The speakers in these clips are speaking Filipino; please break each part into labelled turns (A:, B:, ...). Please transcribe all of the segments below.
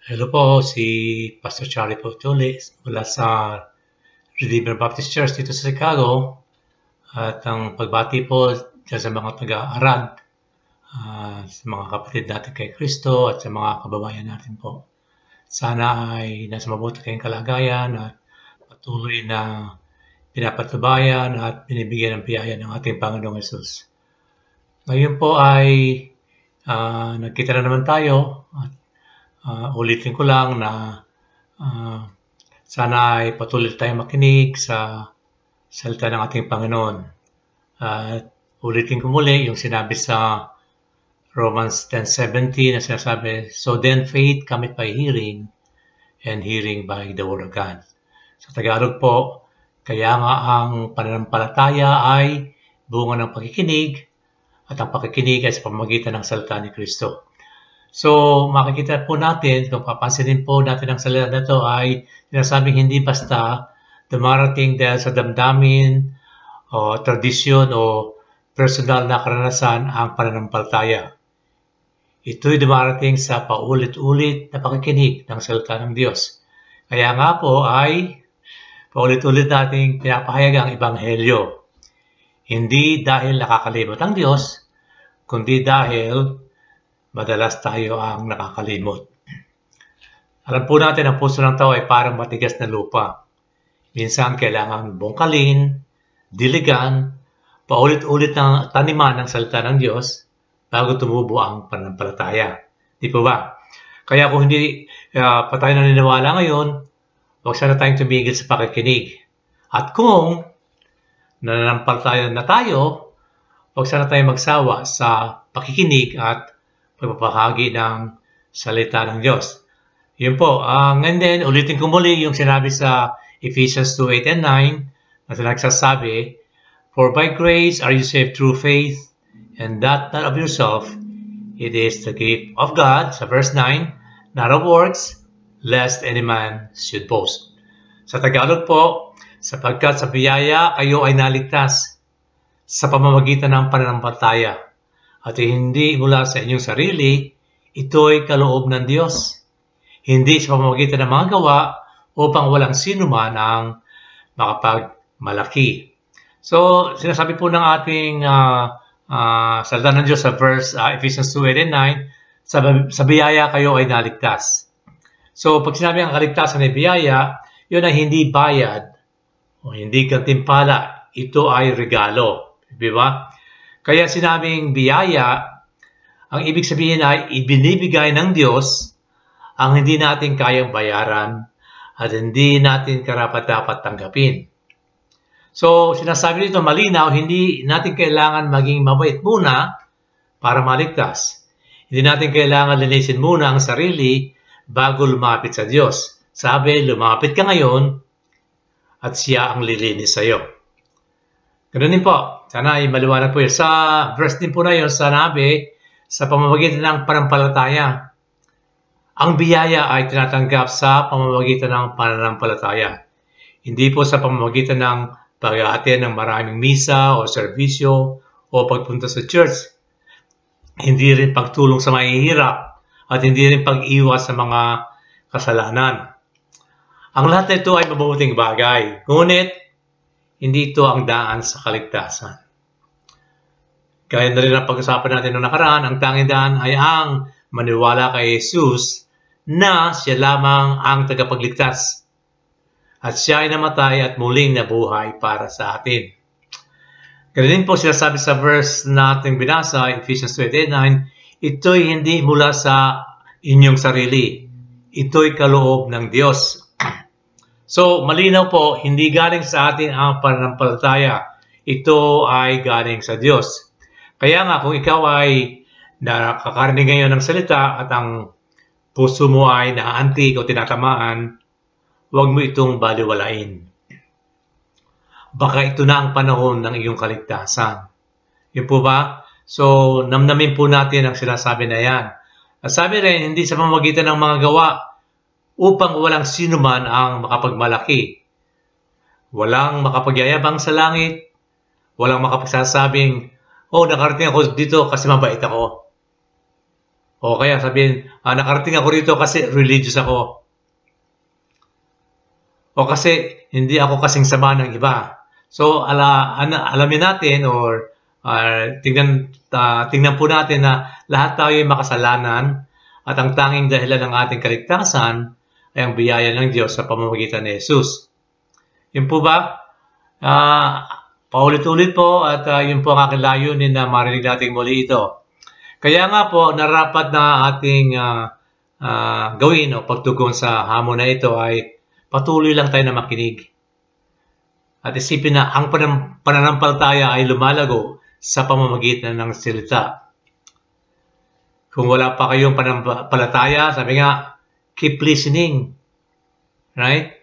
A: Hello po, si Pastor Charlie po Tuli mula sa Redeemer Baptist Church dito sa Chicago. At ang pagbati po dyan sa mga taga-Arad, sa mga kapatid natin kay Kristo at sa mga kababayan natin po. Sana ay nasa mabuti kayong kalagayan at patuloy na pinapatubayan at binibigyan ng biyaya ng ating Panginoong Hesus. Ngayon po ay nagkita na naman tayo at ulitin ko lang na sana ay patuloy tayong makinig sa salita ng ating Panginoon. At ulitin ko muli yung sinabi sa Romans 10:17 na sinasabi, "So then faith cometh by hearing, and hearing by the word of God." Sa Tagalog po, kaya nga ang pananampalataya ay bunga ng pakikinig at ang pakikinig ay sa pamamagitan ng salita ni Kristo. So, makikita po natin, kung papansinin po natin ang salita na ito ay sinasabing hindi basta dumarating dahil sa damdamin o tradisyon o personal na karanasan ang pananampalataya. Ito'y dumarating sa paulit-ulit na pakikinig ng salita ng Diyos. Kaya nga po ay paulit-ulit nating pinapahayag ang Ebanghelyo. Hindi dahil nakakalimot ang Diyos, kundi dahil madalas tayo ang nakakalimot. Alam po natin ang puso ng tao ay parang matigas na lupa. Minsan kailangan bungkalin, diligan, paulit-ulit na taniman ng salita ng Diyos bago tumubo ang pananampalataya. Di po ba? Kaya kung hindi pa tayo naniniwala ngayon, huwag sana tayong tumigil sa pakikinig. At kung nananampalataya na tayo, huwag sana tayong magsawa sa pakikinig at pagpapahagi ng salita ng Diyos. Yun po. And then, ulitin ko muli yung sinabi sa Ephesians 2:8 and 9 na nagsasabi, "For by grace are you saved through faith, and that not of yourself, it is the gift of God," sa verse 9, "not of works, lest any man should boast." Sa Tagalog po, sapagkat sa biyaya kayo ay naligtas sa pamamagitan ng pananampalataya. At hindi mula sa inyong sarili, ito'y kaloob ng Diyos. Hindi sa pamamagitan ng mga gawa upang walang sino man ang makapagmalaki. So, sinasabi po ng ating salita ng Diyos sa verse Ephesians 2:8 and 9, sa biyaya kayo ay naligtas. So, pag sinabi ang kaligtasan ay biyaya, yun ay hindi bayad o hindi gantimpala. Ito ay regalo. Di ba? Kaya sinabing biyaya, ang ibig sabihin ay ibinibigay ng Diyos ang hindi natin kayang bayaran at hindi natin karapat-dapat tanggapin. So, sinasabi nito malinaw, hindi natin kailangan maging mabait muna para maligtas. Hindi natin kailangan linisin muna ang sarili bago lumapit sa Diyos. Sabi, lumapit ka ngayon at siya ang lilinis sa iyo. Ganun din po. Sana ay maliwanag po yun. Sa verse din po na yun, sanabi, sa pamamagitan ng pananampalataya. Ang biyaya ay tinatanggap sa pamamagitan ng pananampalataya. Hindi po sa pamamagitan ng pag-aattend ng maraming misa o serbisyo o pagpunta sa church. Hindi rin pagtulong sa mahihirap at hindi rin pag-iwas sa mga kasalanan. Ang lahat na ito ay mabubuting bagay. Ngunit, hindi ito ang daan sa kaligtasan. Kaya na rin ang pag-usapan natin noong nakaraan, ang tanging daan ay ang maniwala kay Jesus na siya lamang ang tagapagligtas. At siya ay namatay at muling nabuhay para sa atin. Ganun po sinasabi sa verse natin binasa, Ephesians 2:8-9, ito'y hindi mula sa inyong sarili. Ito'y kaloob ng Diyos. So, malinaw po, hindi galing sa atin ang pananampalataya. Ito ay galing sa Diyos. Kaya nga, kung ikaw ay nakakarinig ngayon ng salita at ang puso mo ay naaantig o tinatamaan, huwag mo itong baliwalain. Baka ito na ang panahon ng iyong kaligtasan. Yun po ba? So, namnamin po natin ang sinasabi na yan. At sabi rin, hindi sa pamamagitan ng mga gawa, upang walang sino man ang makapagmalaki. Walang makapagyayabang sa langit. Walang makapagsasabing, "Oh, nakarating ako dito kasi mabait ako." O kaya sabihin, nakarating ako rito kasi religious ako. O kasi hindi ako kasing sama ng iba. So, alamin natin or tingnan po natin na lahat tayo ay makasalanan at ang tanging dahilan ng ating kaligtasan ay ang biyaya ng Diyos sa pamamagitan ni Jesus. Yun po ba? Paulit-ulit po at yun po ang aking layunin na marinig natin muli ito. Kaya nga po, narapat na ating gawin o pagtugon sa hamon na ito ay patuloy lang tayo na makinig. At isipin na ang pananampalataya ay lumalago sa pamamagitan ng salita. Kung wala pa kayong pananampalataya, sabi nga, keep listening. Right?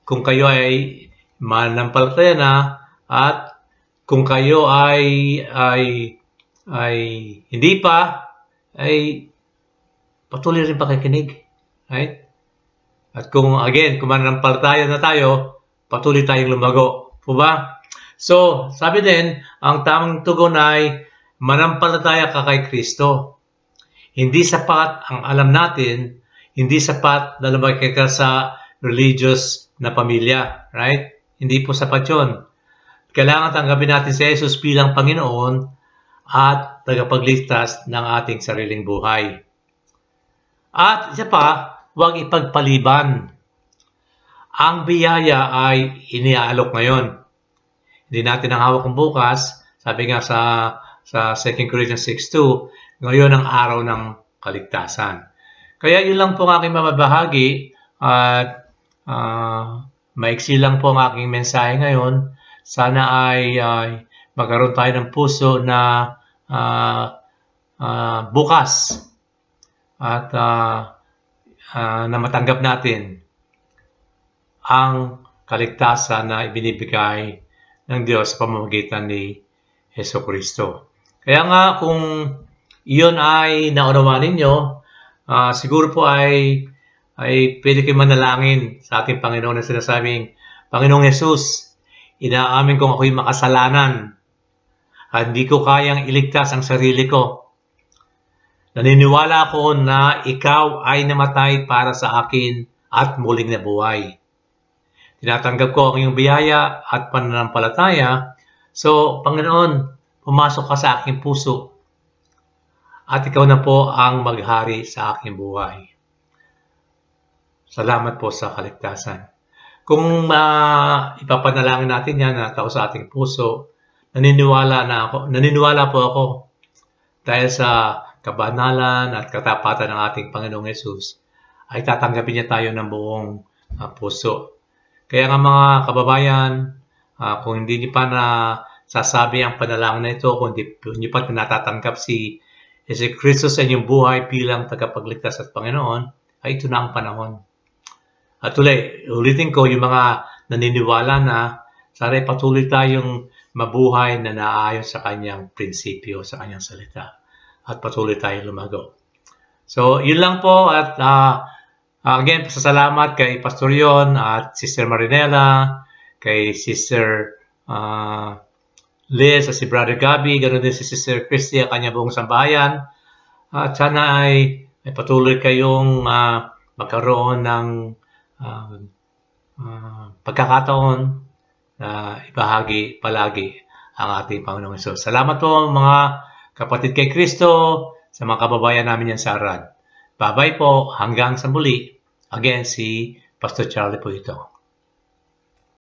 A: Kung kayo ay mananampalataya na at kung kayo ay hindi pa, ay patuloy rin pakikinig. Right? At kung mananampalataya na tayo, patuloy tayong lumago. Po ba? So, sabi din, ang tamang tugon ay manampalataya ka kay Kristo. Hindi sapat ang alam natin, hindi sapat na lumaki ka sa religious na pamilya. Right? Hindi po sapat yun. Kailangan tanggapin natin si Jesus bilang Panginoon at tagapagligtas ng ating sariling buhay. At isa pa, huwag ipagpaliban. Ang biyaya ay iniaalok ngayon. Hindi natin ang hawak ng bukas. Sabi nga sa 2 Corinthians 6:2, ngayon ang araw ng kaligtasan. Kaya yun lang po ang aking mababahagi at maiksi lang po ang aking mensahe ngayon. Sana ay magkaroon tayo ng puso na bukas at na matanggap natin ang kaligtasan na ibinibigay ng Diyos sa pamamagitan ni Jesucristo. Kaya nga kung iyon ay naunawaan ninyo, siguro po ay pwede kayo manalangin sa ating Panginoon na sinasabing, Panginoong Jesus, inaamin kong ako'y makasalanan at hindi ko kayang iligtas ang sarili ko. Naniniwala ako na ikaw ay namatay para sa akin at muling nabuhay. Tinatanggap ko ang iyong biyaya at pananampalataya. So, Panginoon, pumasok ka sa aking puso at ikaw na po ang maghari sa aking buhay. Salamat po sa kaligtasan. Kung ipapanalangin natin yan na tao sa ating puso, naniniwala po ako dahil sa kabanalan at katapatan ng ating Panginoong Yesus, ay tatanggapin niya tayo ng buong puso. Kaya nga mga kababayan, kung hindi niyo pa sasabi ang panalangin na ito, kung hindi niyo pa natatanggap si Kristo sa inyong buhay bilang tagapagligtas at Panginoon, ay ito na ang panahon. At ulitin ko yung mga naniniwala na sana patuloy tayong mabuhay na naayon sa kanyang prinsipyo, sa kanyang salita. At patuloy tayong lumago. So, yun lang po at again, pasasalamat kay Pastor Yon at Sister Marinela, kay Sister Liz at si Brother Gabby, ganoon din si Sister Christy at kanya buong sambahayan. At sana ay patuloy kayong magkaroon ng pagkakataon na ibahagi palagi ang ating Panginoong Hesus. Salamat po mga kapatid kay Kristo, sa mga kababayan namin yan sa Arad. Bye-bye po, hanggang sa muli. Again, si Pastor Charlie po ito.